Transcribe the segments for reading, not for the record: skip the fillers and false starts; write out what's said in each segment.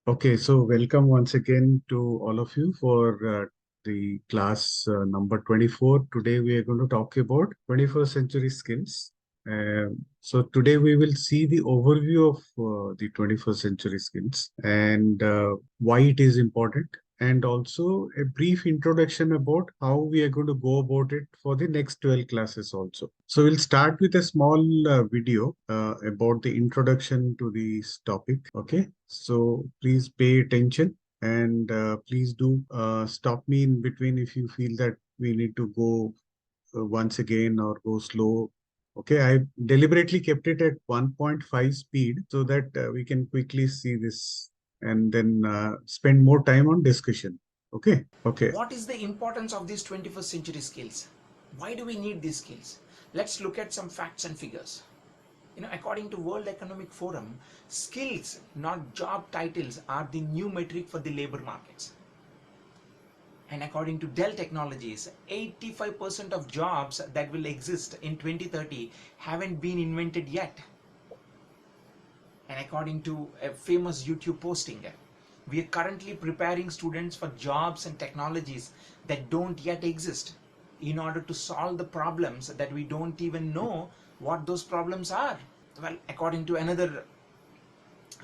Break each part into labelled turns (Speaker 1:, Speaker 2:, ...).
Speaker 1: Okay, so welcome once again to all of you for the class number 24. Today we are going to talk about 21st century skills. So today we will see the overview of the 21st century skills and why it is important, and also a brief introduction about how we are going to go about it for the next 12 classes also. So we'll start with a small video about the introduction to this topic. Okay, so please pay attention and please do stop me in between if you feel that we need to go once again or go slow. Okay, I deliberately kept it at 1.5 speed so that we can quickly see this and then spend more time on discussion. Okay, okay.
Speaker 2: What is the importance of these 21st century skills? Why do we need these skills? Let's look at some facts and figures. According to World Economic Forum, skills, not job titles, are the new metric for the labor markets. And according to Dell Technologies, 85% of jobs that will exist in 2030 haven't been invented yet. And according to a famous YouTube posting, we are currently preparing students for jobs and technologies that don't yet exist in order to solve the problems that we don't even know what those problems are. Well, according to another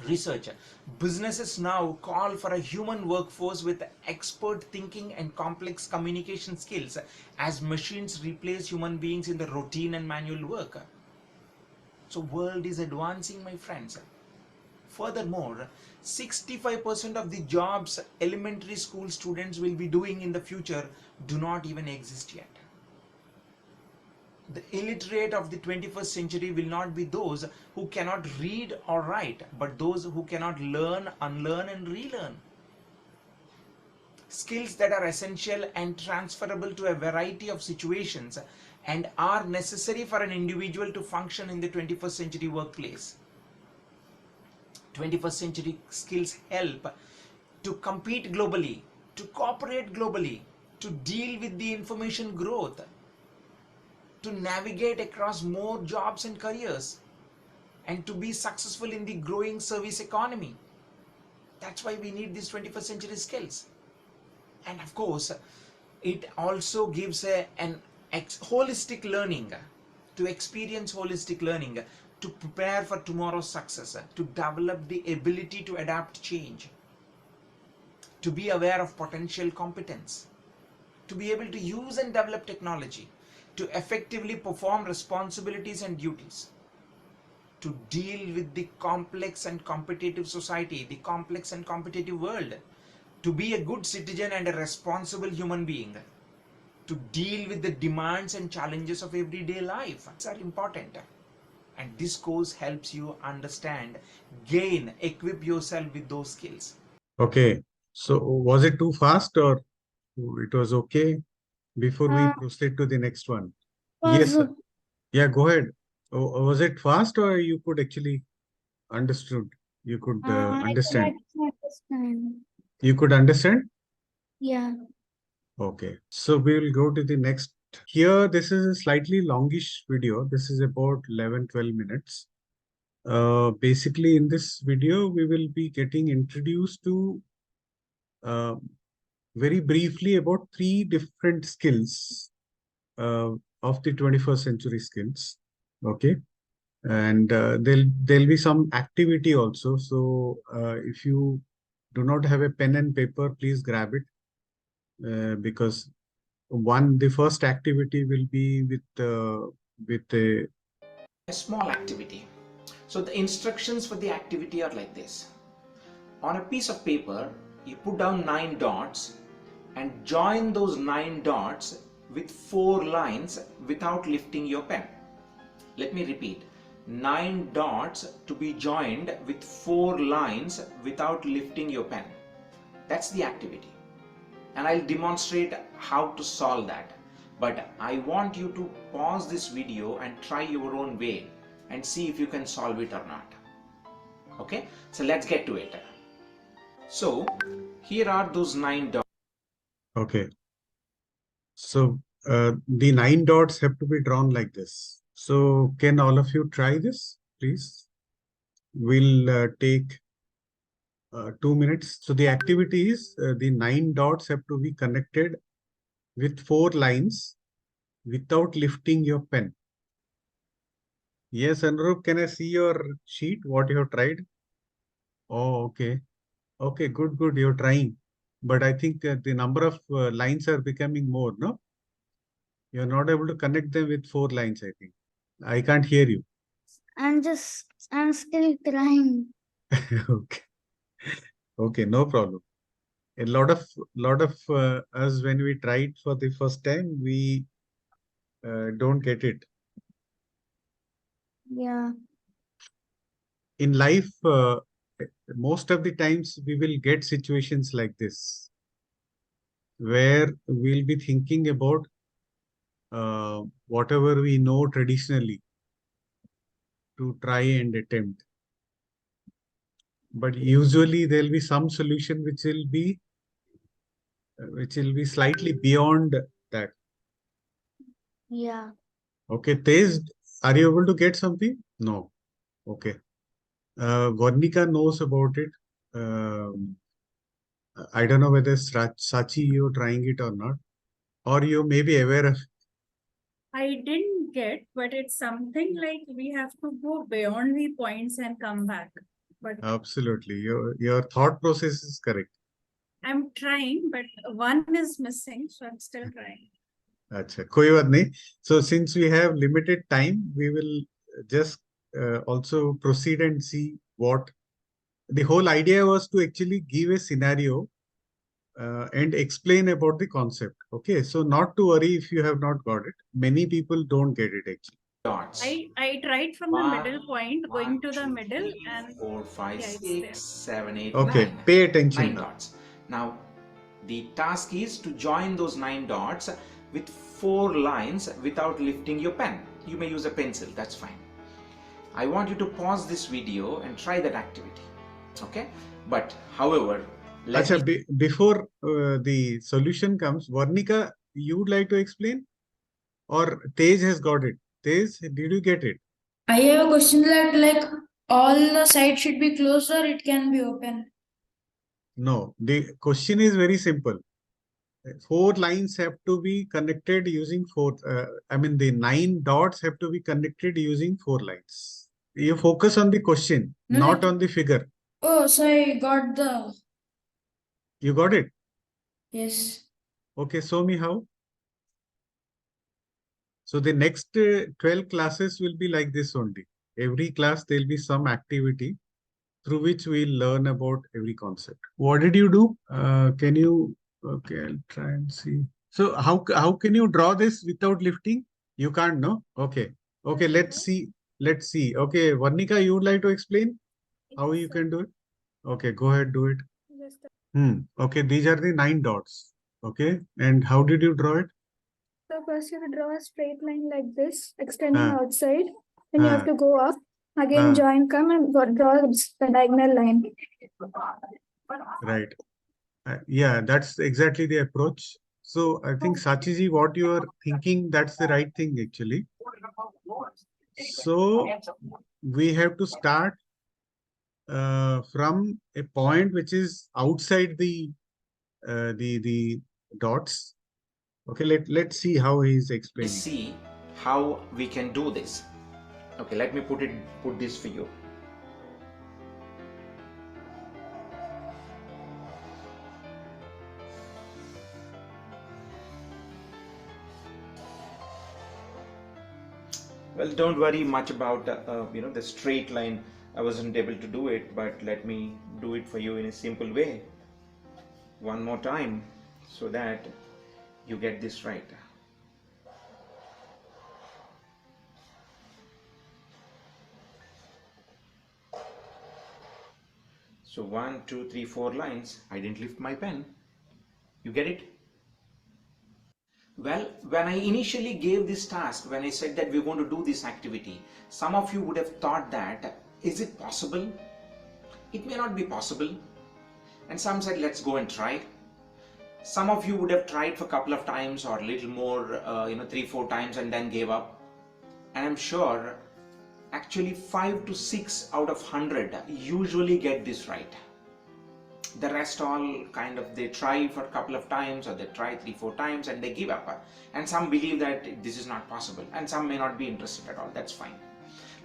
Speaker 2: research, businesses now call for a human workforce with expert thinking and complex communication skills as machines replace human beings in the routine and manual work. So world is advancing, my friends. Furthermore, 65% of the jobs elementary school students will be doing in the future do not even exist yet. The illiterate of the 21st century will not be those who cannot read or write, but those who cannot learn, unlearn, and relearn. Skills that are essential and transferable to a variety of situations and are necessary for an individual to function in the 21st century workplace. 21st century skills help to compete globally, to cooperate globally, to deal with the information growth, to navigate across more jobs and careers, and to be successful in the growing service economy. That's why we need these 21st century skills. And of course, it also gives an holistic learning, to experience holistic learning, to prepare for tomorrow's success, to develop the ability to adapt change, to be aware of potential competence, to be able to use and develop technology, to effectively perform responsibilities and duties, to deal with the complex and competitive society, the complex and competitive world, to be a good citizen and a responsible human being, to deal with the demands and challenges of everyday life. These are important. And this course helps you understand, gain, equip yourself with those skills.
Speaker 1: Okay, so was it too fast or it was okay before we proceed to the next one? Yes,
Speaker 3: Was
Speaker 1: sir. Yeah, go ahead. Was it fast or you could actually understood? You could
Speaker 3: I could
Speaker 1: understand.
Speaker 3: actually understand.
Speaker 1: You could understand?
Speaker 3: Yeah.
Speaker 1: Okay, so we will go to the next. Here, this is a slightly longish video. This is about 11-12 minutes. Basically, in this video, we will be getting introduced to uh, very briefly about three different skills uh, of the 21st century skills. Okay, and there'll be some activity also. So if you do not have a pen and paper, please grab it because the first activity will be with
Speaker 2: A small activity. So the instructions for the activity are like this. On a piece of paper, you put down 9 dots and join those 9 dots with 4 lines without lifting your pen. Let me repeat. 9 dots to be joined with 4 lines without lifting your pen. That's the activity. And I'll demonstrate how to solve that. But I want you to pause this video and try your own way and see if you can solve it or not. Okay, so let's get to it. So here are those 9 dots.
Speaker 1: okay. So the 9 dots have to be drawn like this. So can all of you try this, please? We'll take 2 minutes. So the activity is the 9 dots have to be connected with 4 lines without lifting your pen. Yes, Anurup, can I see your sheet? What you have tried? Oh, okay. Okay, good, good. You're trying. But I think the number of lines are becoming more, no? You're not able to connect them with 4 lines, I think. I can't hear you.
Speaker 3: I'm still trying.
Speaker 1: Okay. Okay, no problem. A lot of us, when we tried for the first time, we don't get it.
Speaker 3: Yeah.
Speaker 1: In life, most of the times we will get situations like this, where we'll be thinking about whatever we know traditionally to try and attempt. But usually there'll be some solution which will be slightly beyond that.
Speaker 3: Yeah.
Speaker 1: Okay, Tej, are you able to get something? No. Okay. Varnika knows about it. Um, I don't know whether Sachi, you're trying it or not, or you may be aware of.
Speaker 4: I didn't get, but it's something like we have to go beyond the points and come back. But
Speaker 1: Absolutely. Your thought process is correct.
Speaker 4: I'm trying, but one is missing, so I'm still trying.
Speaker 1: Acha, कोई बात नहीं. So since we have limited time, we will just also proceed and see what the whole idea was to actually give a scenario and explain about the concept. Okay, so not to worry if you have not got it. Many people don't get it actually.
Speaker 2: Dots.
Speaker 4: I tried from the middle point, going to the middle, and
Speaker 2: 4, 5,
Speaker 4: yeah, it's
Speaker 2: 6,
Speaker 4: there.
Speaker 2: 7, 8,
Speaker 1: Okay,
Speaker 2: 9.
Speaker 1: pay attention
Speaker 2: 9
Speaker 1: now.
Speaker 2: dots. Now, the task is to join those 9 dots with 4 lines without lifting your pen. You may use a pencil, that's fine. I want you to pause this video and try that activity. Okay? But, however,
Speaker 1: Acha, before the solution comes, Varnika, you would like to explain? Or Tej has got it? Tej, did you get it?
Speaker 5: I have a question that like all the sides should be closed or it can be open.
Speaker 1: No, the question is very simple. 4 lines have to be connected using the 9 dots have to be connected using 4 lines. You focus on the question,
Speaker 5: No,
Speaker 1: not
Speaker 5: like-
Speaker 1: on the figure.
Speaker 5: Oh, so I got the
Speaker 1: You got it?
Speaker 5: yes.
Speaker 1: Okay, show me how. So the next 12 classes will be like this only. Every class there will be some activity through which we'll learn about every concept. What did you do? Can you? Okay, I'll try and see. So how can you draw this without lifting? You can't, no? Okay. Okay, let's see. Let's see. Okay, Varnika, you would like to explain how you can do it? Okay, go ahead, do it. Okay, these are the 9 dots. Okay, and how did you draw it?
Speaker 3: So first you have to draw a straight line like this, extending
Speaker 1: Ah.
Speaker 3: outside. Then you have
Speaker 1: Ah.
Speaker 3: to go up. Again,
Speaker 1: Ah.
Speaker 3: join, come and draw the diagonal line.
Speaker 1: Right. Yeah, that's exactly the approach. So I think Sachiji, what you are thinking, that's the right thing actually. So we have to start from a point which is outside the dots. Okay, let's see how he's explaining.
Speaker 2: see how we can do this. Okay, let me put this for you. Well, don't worry much about the straight line. I wasn't able to do it, but let me do it for you in a simple way. One more time, so that you get this right. So 1, 2, 3, 4 lines. I didn't lift my pen. You get it? Well, when I initially gave this task, when I said that we're going to do this activity, some of you would have thought that, is it possible? It may not be possible. And some said, let's go and try. Some of you would have tried for a couple of times or a little more, 3, 4 times and then gave up. And I'm sure actually 5 to 6 out of 100 usually get this right. The rest all kind of, they try for a couple of times, or they try 3-4 times and they give up. And some believe that this is not possible, and some may not be interested at all. That's fine.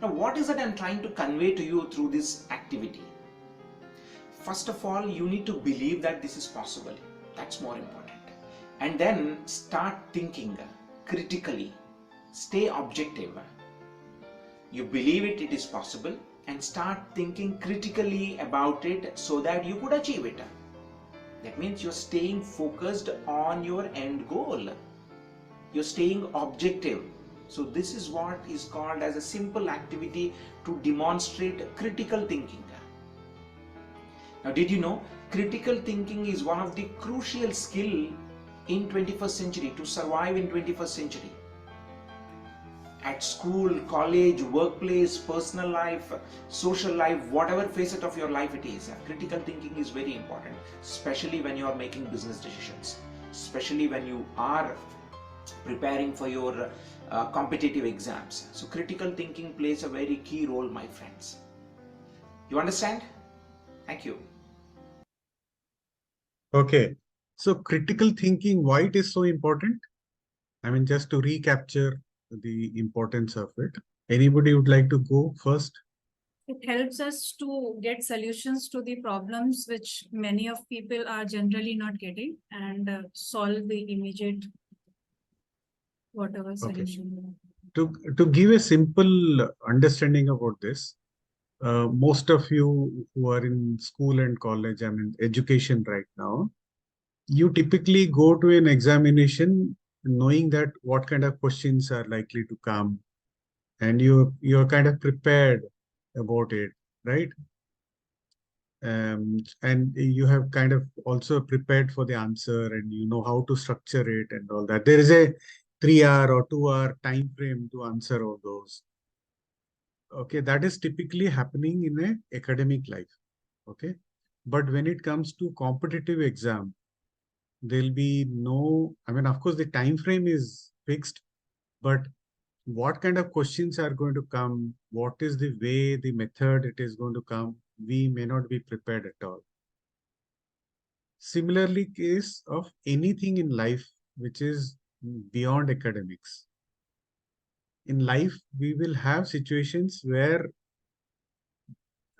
Speaker 2: Now, what is it I'm trying to convey to you through this activity? First of all, you need to believe that this is possible. That's more important. And then start thinking critically. Stay objective. You believe it, it is possible, and start thinking critically about it so that you could achieve it. That means you're staying focused on your end goal. You're staying objective. So this is what is called as a simple activity to demonstrate critical thinking. Now, did you know critical thinking is one of the crucial skill in 21st century to survive in 21st century? At school, college, workplace, personal life, social life, whatever facet of your life it is, critical thinking is very important, especially when you are making business decisions, especially when you are preparing for your competitive exams. So critical thinking plays a very key role, my friends. You understand? Thank you.
Speaker 1: Okay. So critical thinking, why it is so important? I mean, just to recapture the importance of it. Anybody would like to go first?
Speaker 4: It helps us to get solutions to the problems which many of people are generally not getting, and solve the immediate whatever
Speaker 1: Okay.
Speaker 4: solution.
Speaker 1: To give a simple understanding about this, most of you who are in school and college, I mean, education right now, you typically go to an examination knowing that what kind of questions are likely to come, and you're kind of prepared about it, right? And you have kind of also prepared for the answer, and you know how to structure it and all that. There is a 3 hour or 2 hour time frame to answer all those. Okay, that is typically happening in a academic life. Okay, but when it comes to competitive exam, there'll be no, I mean, of course, the time frame is fixed, but what kind of questions are going to come, what is the way, the method it is going to come, we may not be prepared at all. Similarly, case of anything in life which is beyond academics. In life, we will have situations where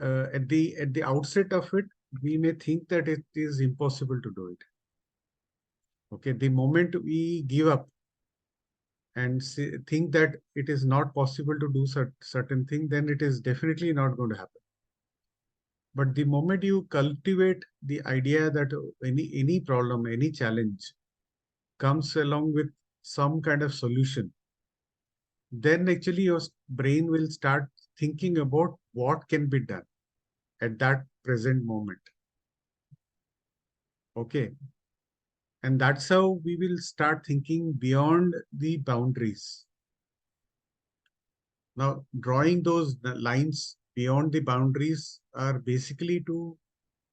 Speaker 1: at the outset of it, we may think that it is impossible to do it. Okay, the moment we give up and think that it is not possible to do certain thing, then it is definitely not going to happen. But the moment you cultivate the idea that any problem, any challenge comes along with some kind of solution, then actually your brain will start thinking about what can be done at that present moment. Okay. And that's how we will start thinking beyond the boundaries. Now, drawing those lines beyond the boundaries are basically to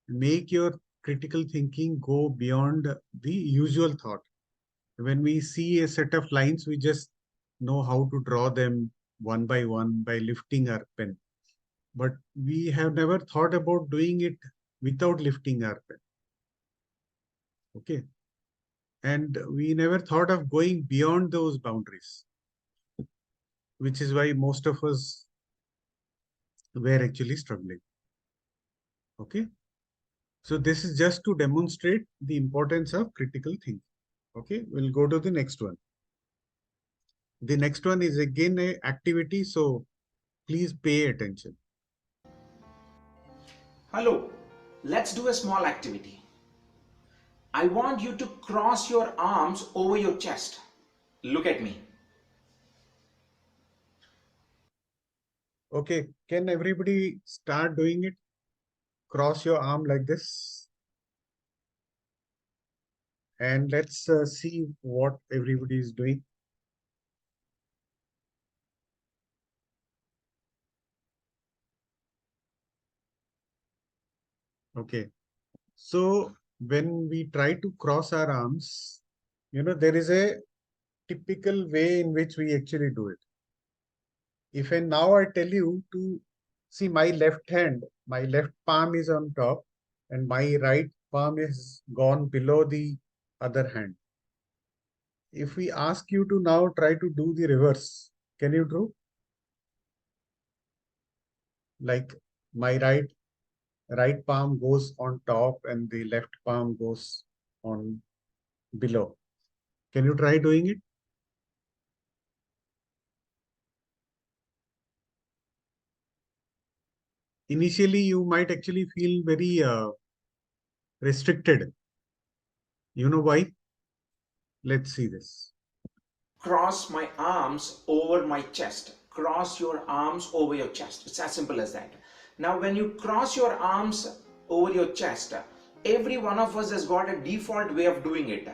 Speaker 1: make your critical thinking go beyond the usual thought. When we see a set of lines, we just know how to draw them one by one by lifting our pen. But we have never thought about doing it without lifting our pen. Okay. And we never thought of going beyond those boundaries, which is why most of us were actually struggling. Okay. So this is just to demonstrate the importance of critical thinking. Okay. We'll go to the next one. The next one is again a activity. So please pay attention.
Speaker 2: Hello, let's do a small activity. I want you to cross your arms over your chest. Look at me.
Speaker 1: Okay. Can everybody start doing it? Cross your arm like this. And let's see what everybody is doing. Okay. So when we try to cross our arms, there is a typical way in which we actually do it. If now I tell you to see my left hand, my left palm is on top, and my right palm is gone below the other hand. If we ask you to now try to do the reverse, can you do? Like my right palm goes on top and the left palm goes on below. Can you try doing it? Initially, you might actually feel very restricted. You know why? Let's see this.
Speaker 2: Cross my arms over my chest. Cross your arms over your chest. It's as simple as that. Now, when you cross your arms over your chest, every one of us has got a default way of doing it.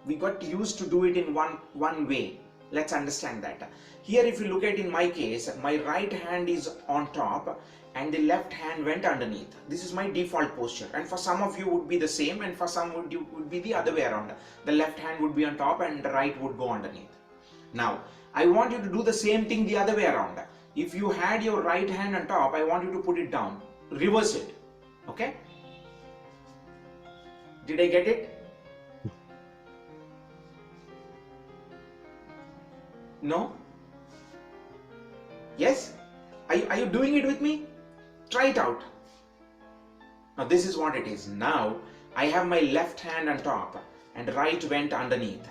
Speaker 2: We got used to do it in one way. Let's understand that. Here, if you look at in my case, my right hand is on top and the left hand went underneath. This is my default posture, and for some of you would be the same, and for some would be the other way around. The left hand would be on top and the right would go underneath. Now I want you to do the same thing the other way around. If you had your right hand on top, I want you to put it down, reverse it. Okay, did I get it? No? Yes? Are you doing it with me? Try it out. Now this is what it is. Now I have my left hand on top and right went underneath.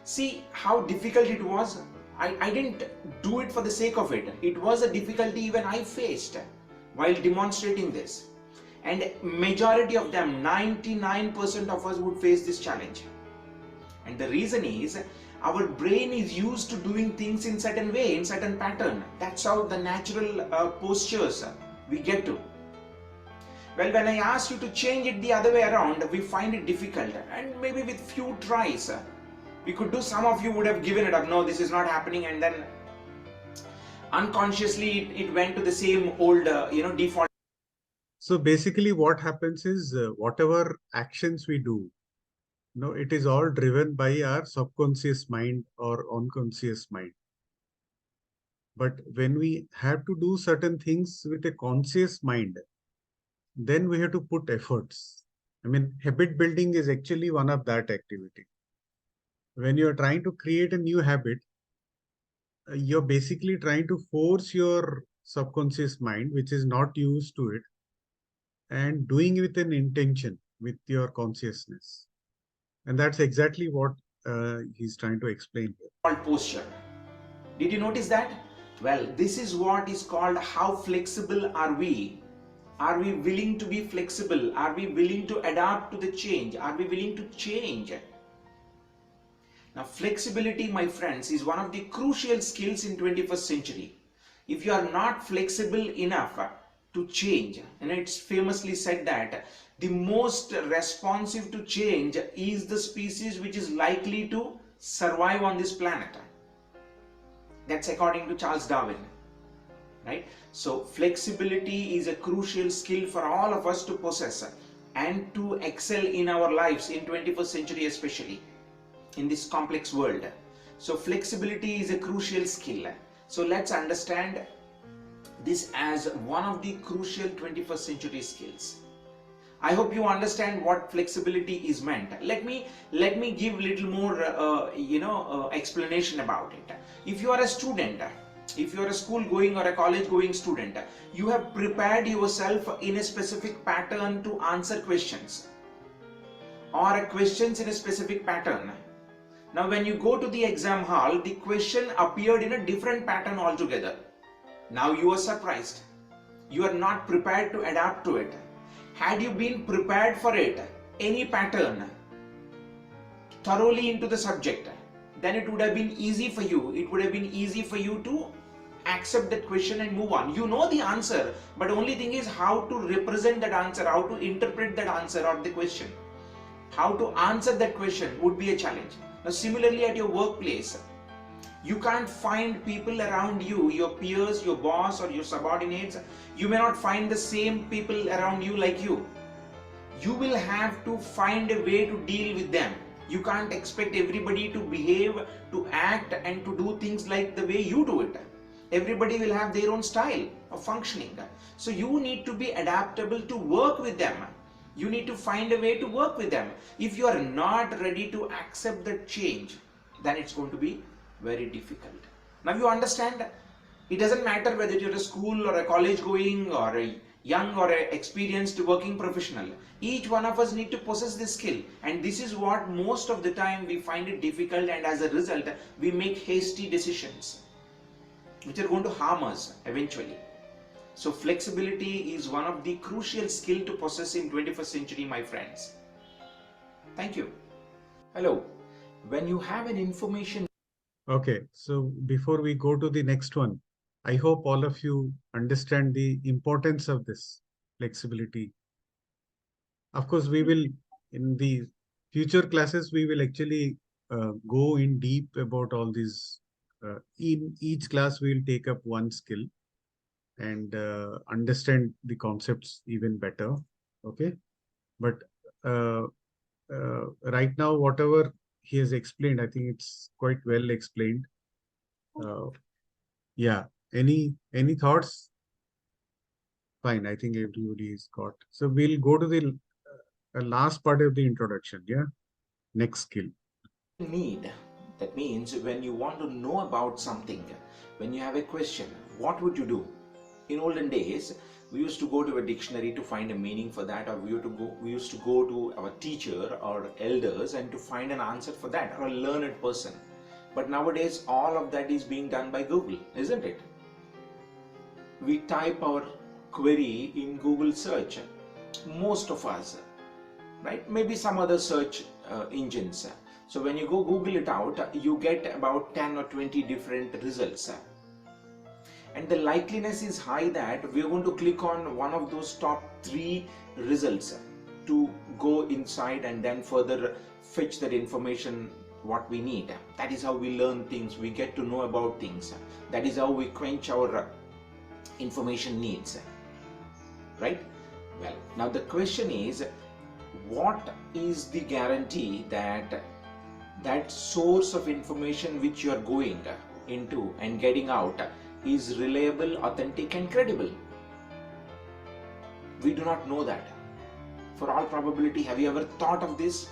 Speaker 2: See how difficult it was? I didn't do it for the sake of it. It was a difficulty even I faced while demonstrating this. And majority of them, 99% of us would face this challenge. And the reason is our brain is used to doing things in certain way, in certain pattern. That's how the natural postures we get to. Well, when I ask you to change it the other way around, we find it difficult, and maybe with few tries we could do. Some of you would have given it up. No, this is not happening, and then unconsciously it went to the same old default.
Speaker 1: So basically what happens is whatever actions we do, it is all driven by our subconscious mind or unconscious mind. But when we have to do certain things with a conscious mind, then we have to put efforts. I mean, habit building is actually one of that activity. When you're trying to create a new habit, you're basically trying to force your subconscious mind, which is not used to it, and doing it with an intention, with your consciousness. And that's exactly what he's trying to explain here.
Speaker 2: Posture. Did you notice that? Well, this is what is called how flexible are we? Are we willing to be flexible? Are we willing to adapt to the change? Are we willing to change? Now, flexibility, my friends, is one of the crucial skills in 21st century. If you are not flexible enough to change, and it's famously said that the most responsive to change is the species which is likely to survive on this planet. That's according to Charles Darwin, right? So flexibility is a crucial skill for all of us to possess and to excel in our lives in 21st century, especially in this complex world. So flexibility is a crucial skill. So let's understand this as one of the crucial 21st century skills. I hope you understand what flexibility is meant. Let me give little more explanation about it. If you are a student, if you are a school going or a college going student, you have prepared yourself in a specific pattern to answer questions or questions in a specific pattern. Now when you go to the exam hall, the question appeared in a different pattern altogether. Now you are surprised. You are not prepared to adapt to it. Had you been prepared for it, any pattern, thoroughly into the subject, then it would have been easy for you. It would have been easy for you to accept that question and move on. You know the answer, but only thing is how to represent that answer, how to interpret that answer or the question. How to answer that question would be a challenge. Now similarly at your workplace, you can't find people around you, your peers, your boss or your subordinates. You may not find the same people around you like you. You will have to find a way to deal with them. You can't expect everybody to behave, to act and to do things like the way you do it. Everybody will have their own style of functioning. So you need to be adaptable to work with them You need to find a way to work with them. If you are not ready to accept the change, then it's going to be very difficult. Now you understand, it doesn't matter whether you're a school or a college going or a young or a experienced working professional. Each one of us need to possess this skill, and this is what most of the time we find it difficult, and as a result we make hasty decisions which are going to harm us eventually. So flexibility is one of the crucial skill to possess in 21st century, my friends. Thank you. Hello. When you have an information.
Speaker 1: Okay, so before we go to the next one, I hope all of you understand the importance of this flexibility. Of course, we will, in the future classes, we will actually go in deep about all these. In each class, we will take up one skill and understand the concepts even better. Okay, but uh, right now, whatever he has explained, I think it's quite well explained. Yeah. Any thoughts? Fine. I think everybody's got. So we'll go to the last part of the introduction. Yeah. Next skill.
Speaker 2: Need. That means when you want to know about something, when you have a question, what would you do? In olden days, we used to go to a dictionary to find a meaning for that, or we used to go to our teacher or elders and to find an answer for that, or a learned person. But nowadays, all of that is being done by Google, isn't it? We type our query in Google search, most of us, right? Maybe some other search engines. So when you go Google it out, you get about 10 or 20 different results. And the likeliness is high that we're going to click on one of those top 3 results to go inside and then further fetch that information what we need. That is how we learn things, we get to know about things. That is how we quench our information needs, right? Well, now the question is, what is the guarantee that that source of information which you are going into and getting out is reliable, authentic and credible? We do not know that. For all probability, have you ever thought of this?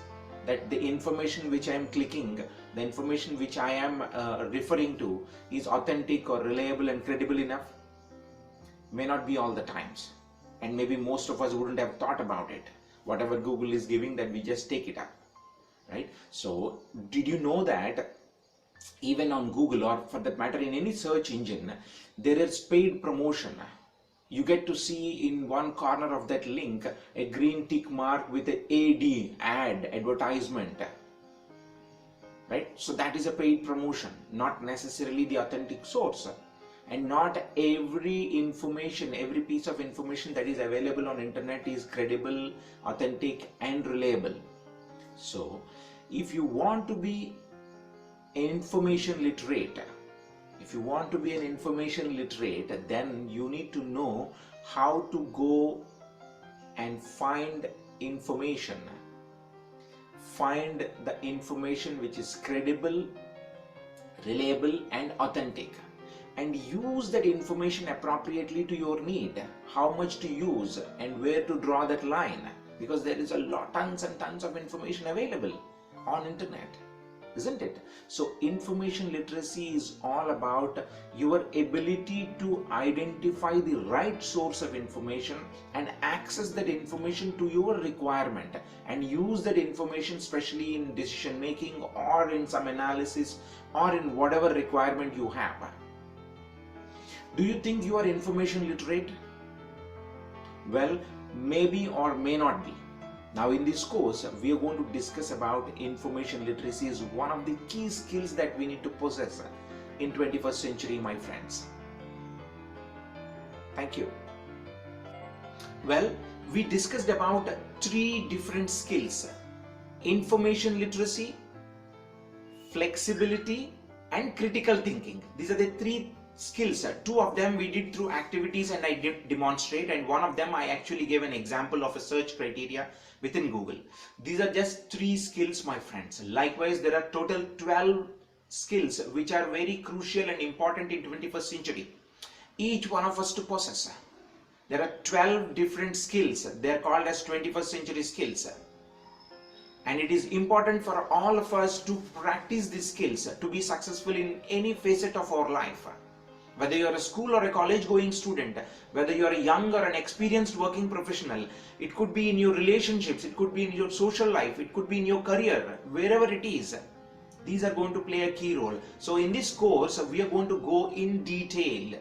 Speaker 2: That the information which I am clicking, the information which I am referring to is authentic or reliable and credible enough? May not be all the times. And maybe most of us wouldn't have thought about it. Whatever Google is giving, that we just take it up, right? So did you know that even on Google, or for that matter in any search engine, there is paid promotion? You get to see in one corner of that link a green tick mark with a ad, advertisement, right? So that is a paid promotion, not necessarily the authentic source. And not every information, every piece of information that is available on internet is credible, authentic and reliable. So if you want to be an information literate, then you need to know how to go and find information. Find the information which is credible, reliable and authentic, and use that information appropriately to your need. How much to use and where to draw that line, because there is a lot, tons and tons of information available on internet, isn't it? So information literacy is all about your ability to identify the right source of information and access that information to your requirement, and use that information especially in decision making or in some analysis or in whatever requirement you have. Do you think you are information literate? Well, maybe or may not be. Now in this course, we are going to discuss about information literacy as one of the key skills that we need to possess in 21st century, my friends. Thank you. Well, we discussed about 3 different skills: information literacy, flexibility and critical thinking. These are the 3 skills. 2 of them we did through activities and I did demonstrate, and one of them I actually gave an example of a search criteria within Google. These are just 3 skills, my friends. Likewise, there are total 12 skills which are very crucial and important in 21st century. Each one of us to possess. There are 12 different skills. They are called as 21st century skills. And it is important for all of us to practice these skills to be successful in any facet of our life. Whether you're a school or a college going student, whether you're a young or an experienced working professional, it could be in your relationships, it could be in your social life, it could be in your career, wherever it is, these are going to play a key role. So in this course, we are going to go in detail.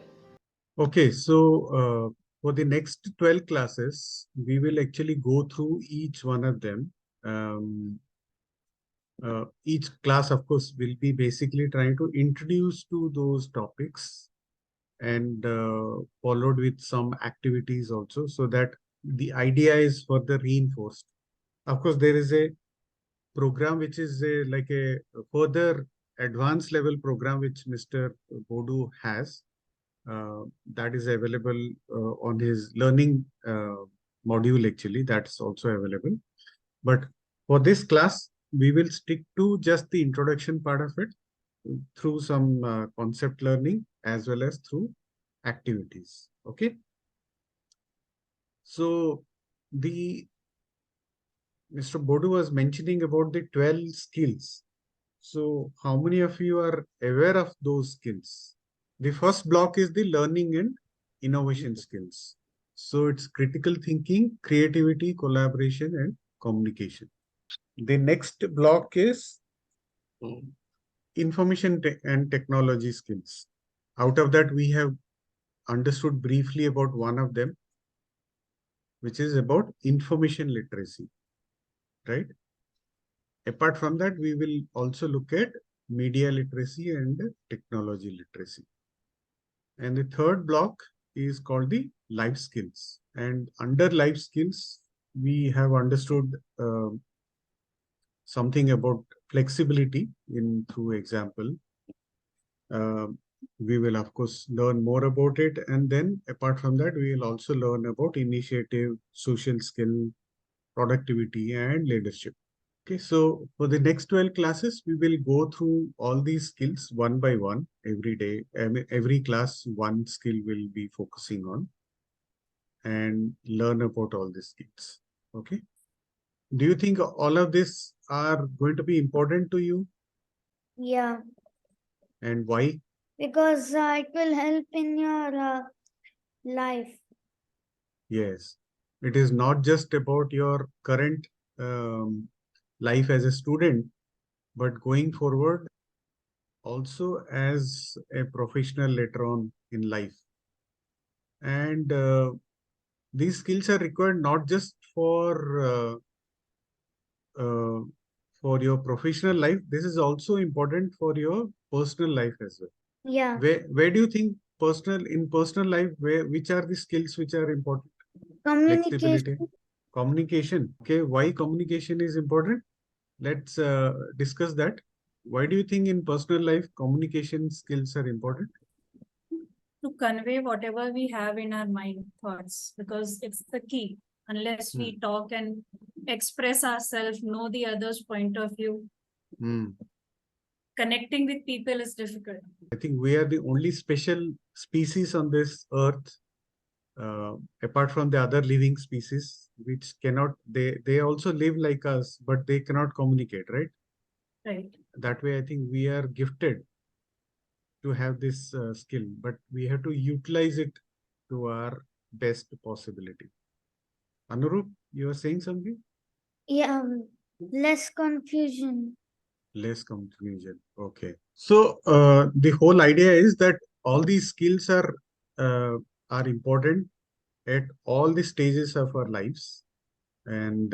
Speaker 1: Okay, so for the next 12 classes, we will actually go through each one of them. Each class, of course, will be basically trying to introduce to those topics and followed with some activities also, so that the idea is further reinforced. Of course, there is a program which is like a further advanced level program which Mr. Bodu has. That is available on his learning module, actually, that's also available. But for this class, we will stick to just the introduction part of it through some concept learning as well as through activities. Okay. So the Mr. Bodu was mentioning about the 12 skills. So how many of you are aware of those skills? The first block is the learning and innovation skills. So it's critical thinking, creativity, collaboration, and communication. The next block is information and technology skills. Out of that, we have understood briefly about one of them, which is about information literacy, right? Apart from that, we will also look at media literacy and technology literacy. And the third block is called the life skills. And under life skills, we have understood something about flexibility in through example. We will, of course, learn more about it. And then apart from that, we will also learn about initiative, social skill, productivity, and leadership. Okay, so for the next 12 classes, we will go through all these skills one by one every day. Every class, one skill will be focusing on and learn about all these skills. Okay. Do you think all of this are going to be important to you,
Speaker 5: Yeah,
Speaker 1: and why?
Speaker 5: because it will help in your life.
Speaker 1: Yes, it is not just about your current um, life as a student, but going forward also as a professional later on in life. And these skills are required not just uh, for your professional life. This is also important for your personal life as well.
Speaker 5: Yeah,
Speaker 1: Where do you think in personal life, which are the skills which are important? Flexibility,
Speaker 5: communication.
Speaker 1: communication. Okay, why communication is important? Let's discuss that. Why do you think in personal life communication skills are important?
Speaker 4: To convey whatever we have in our mind thoughts, because it's the key. Unless we talk and express ourselves, know the other's point of view, connecting with people is difficult.
Speaker 1: I think we are the only special species on this earth, apart from the other living species, which cannot, they also live like us, but they cannot communicate, right?
Speaker 4: Right.
Speaker 1: That way, I think we are gifted to have this skill, but we have to utilize it to our best possibility. Anurup, you are saying something?
Speaker 5: Yeah, less confusion.
Speaker 1: Less confusion. Okay. So the whole idea is that all these skills are important at all the stages of our lives, and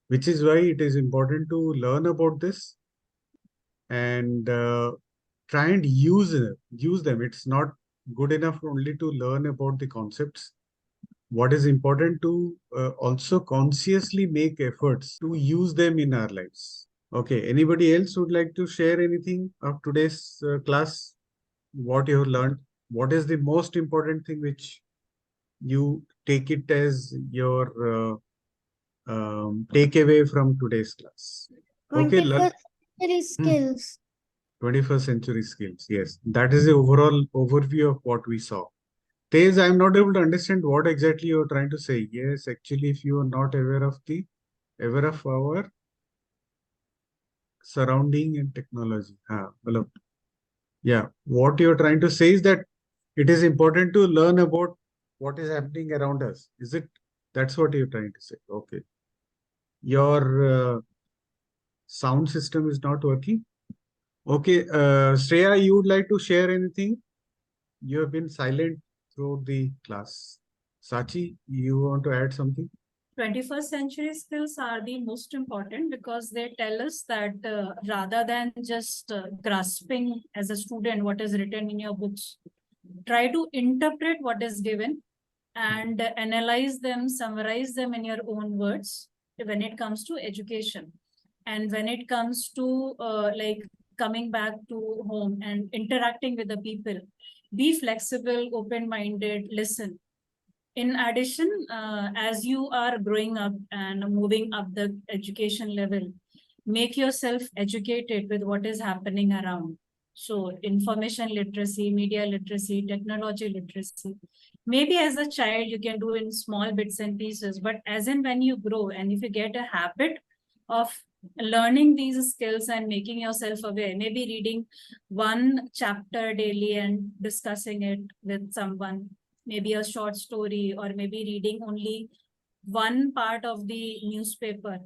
Speaker 1: which is why it is important to learn about this and try and use them. It's not good enough only to learn about the concepts. What is important to also consciously make efforts to use them in our lives. Okay, anybody else would like to share anything of today's class? What you have learned? What is the most important thing which you take it as your takeaway from today's class? Okay,
Speaker 5: 21st century skills.
Speaker 1: 21st century skills. Yes, that is the overall overview of what we saw. Tej, I'm not able to understand what exactly you're trying to say. Yes, actually, if you are not aware of our surrounding and technology. Well, yeah, what you're trying to say is that it is important to learn about what is happening around us. Is it? That's what you're trying to say. Okay. Your sound system is not working. Okay, Shreya, you would like to share anything? You have been silent throughout the class. Sachi, you want to add something?
Speaker 4: 21st century skills are the most important because they tell us that rather than just grasping as a student what is written in your books, try to interpret what is given and analyze them, summarize them in your own words when it comes to education. And when it comes to like coming back to home and interacting with the people, be flexible, open-minded, listen. In addition, as you are growing up and moving up the education level, make yourself educated with what is happening around. So information literacy, media literacy, technology literacy. Maybe as a child, you can do in small bits and pieces, but as in when you grow and if you get a habit of learning these skills and making yourself aware, maybe reading one chapter daily and discussing it with someone, maybe a short story, or maybe reading only one part of the newspaper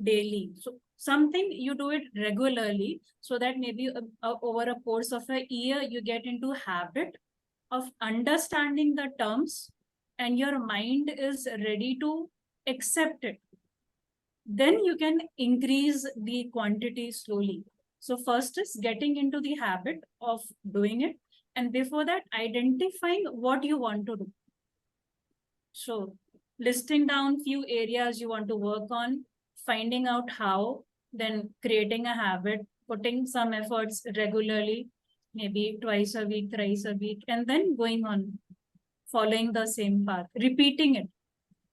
Speaker 4: daily. So something you do it regularly so that maybe over a course of a year, you get into habit of understanding the terms and your mind is ready to accept it. Then you can increase the quantity slowly. So first is getting into the habit of doing it. And before that, identifying what you want to do. So listing down few areas you want to work on, finding out how, then creating a habit, putting some efforts regularly, maybe twice a week, thrice a week, and then going on following the same path, repeating it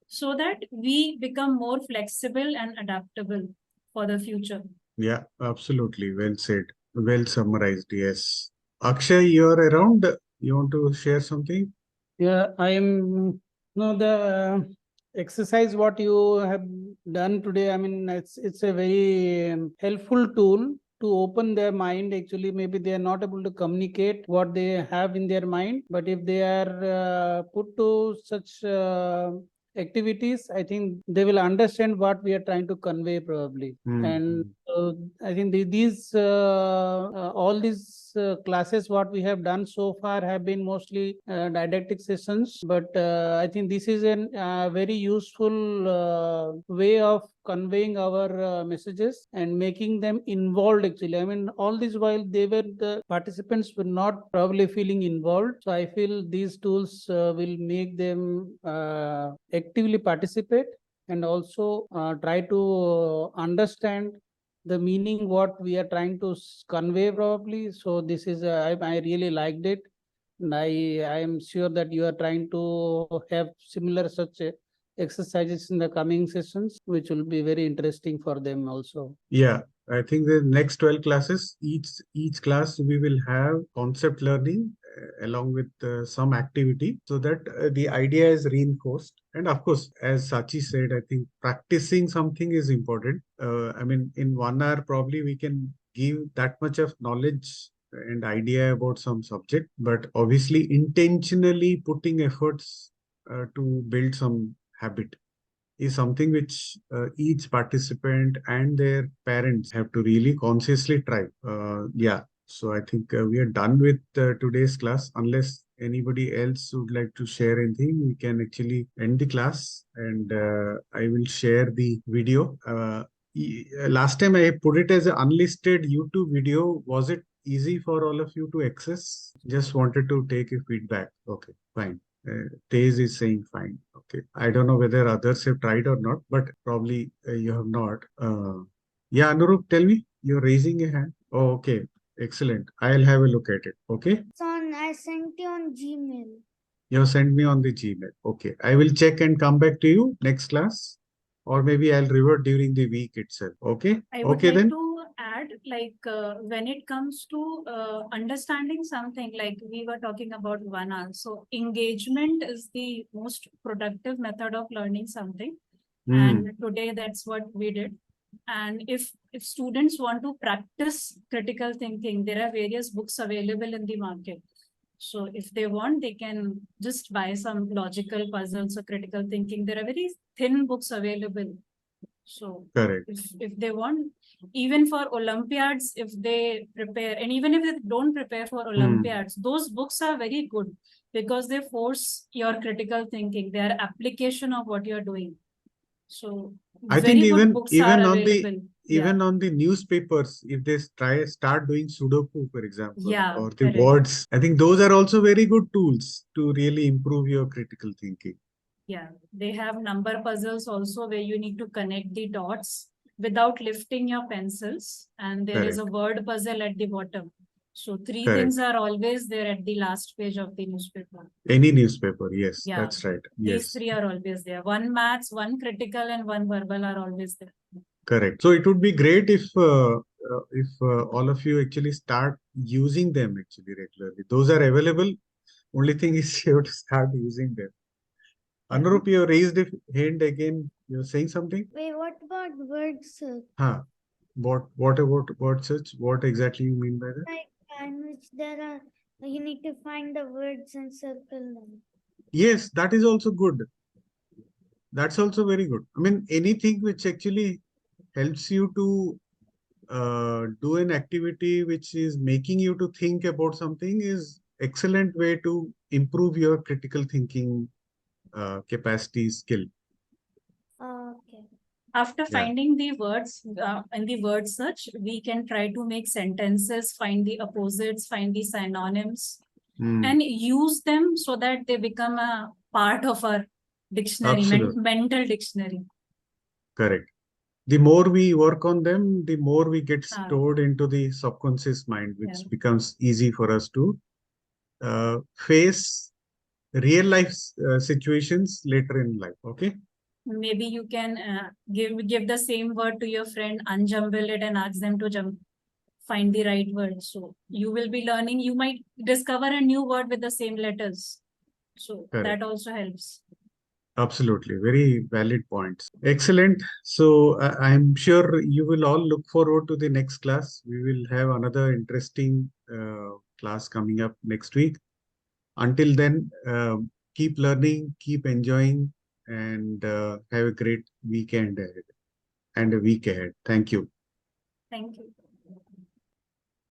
Speaker 4: so that we become more flexible and adaptable for the future.
Speaker 1: Yeah, absolutely. Well said. Well summarized. Yes. Akshay, you're around. You want to share something?
Speaker 6: Yeah, I am no the exercise what you have done today. I mean, it's a very helpful tool to open their mind. Actually, maybe they are not able to communicate what they have in their mind, but if they are put to such activities, I think they will understand what we are trying to convey probably. And I think these all these classes what we have done so far have been mostly didactic sessions, but I think this is a very useful way of conveying our messages and making them involved. Actually, I mean, all this while the participants were not probably feeling involved, so I feel these tools will make them actively participate and also try to understand the meaning what we are trying to convey probably. So this is I really liked it, and I am sure that you are trying to have similar such exercises in the coming sessions, which will be very interesting for them also.
Speaker 1: Yeah, I think the next 12 classes, each class we will have concept learning along with some activity so that the idea is reinforced. And of course, as Sachi said, I think practicing something is important. I mean, in 1 hour, probably we can give that much of knowledge and idea about some subject, but obviously intentionally putting efforts to build some habit is something which each participant and their parents have to really consciously try. Yeah, so I think we are done with today's class. Unless anybody else would like to share anything, we can actually end the class and I will share the video. Last time I put it as an unlisted YouTube video. Was it easy for all of you to access? Just wanted to take a feedback. Okay, fine. Tej is saying fine. Okay. I don't know whether others have tried or not, but probably you have not. Yeah, Anurup, tell me. You're raising a hand. Oh, okay. Excellent. I'll have a look at it. Okay.
Speaker 3: I sent you on Gmail.
Speaker 1: You have sent me on the Gmail. Okay. I will check and come back to you next class. Or maybe I'll revert during the week itself. Okay.
Speaker 4: I would
Speaker 1: Okay
Speaker 4: like
Speaker 1: then.
Speaker 4: to add add, like when it comes to understanding something, like we were talking about 1 hour. So engagement is the most productive method of learning something. And today that's what we did. And if students want to practice critical thinking, there are various books available in the market. So if they want, they can just buy some logical puzzles or critical thinking. There are very thin books available. So
Speaker 1: Correct.
Speaker 4: if they want, even for Olympiads, if they prepare, and even if they don't prepare for Olympiads, those books are very good because they force your critical thinking, their application of what you're doing. So
Speaker 1: I think
Speaker 4: very good
Speaker 1: even
Speaker 4: books are
Speaker 1: even on the
Speaker 4: available.
Speaker 1: even on the newspapers, if they start doing Sudoku, for example,
Speaker 4: Yeah,
Speaker 1: or the
Speaker 4: correct.
Speaker 1: words, I think those are also very good tools to really improve your critical thinking.
Speaker 4: Yeah, they have number puzzles also where you need to connect the dots without lifting your pencils. And there is a word puzzle at the bottom. So three
Speaker 1: Correct.
Speaker 4: things are always there at the last page of the newspaper.
Speaker 1: Any newspaper, yes,
Speaker 4: Yeah.
Speaker 1: that's right.
Speaker 4: These
Speaker 1: Yes,
Speaker 4: three are always there. One maths, one critical, and one verbal are always there.
Speaker 1: correct. So it would be great if all of you actually start using them actually regularly. Those are available. Only thing is you have to start using them.
Speaker 4: Yeah.
Speaker 1: Anurup, you raised a hand again. You're saying something?
Speaker 3: Wait, what about word search?
Speaker 1: Huh. What about word search? What exactly you mean by that?
Speaker 3: Like in which there are you need to find the words and circle them.
Speaker 1: Yes, that is also good. That's also very good. I mean, anything which actually helps you to do an activity which is making you to think about something is excellent way to improve your critical thinking capacity skill.
Speaker 3: Okay.
Speaker 4: After
Speaker 1: Yeah.
Speaker 4: finding the words in the word search, we can try to make sentences, find the opposites, find the synonyms, and use them so that they become a part of our dictionary,
Speaker 1: Absolutely.
Speaker 4: mental dictionary.
Speaker 1: Correct. The more we work on them, the more we get stored into the subconscious mind, which becomes easy for us to face real life situations later in life. Okay.
Speaker 4: Maybe you can give the same word to your friend, unjumble it, and ask them to find the right word. So you will be learning. You might discover a new word with the same letters. So
Speaker 1: Correct.
Speaker 4: that also helps.
Speaker 1: Absolutely. Very valid points. Excellent. So I'm sure you will all look forward to the next class. We will have another interesting class coming up next week. Until then, keep learning, keep enjoying, and have a great weekend ahead and a week ahead. Thank you.
Speaker 4: Thank you.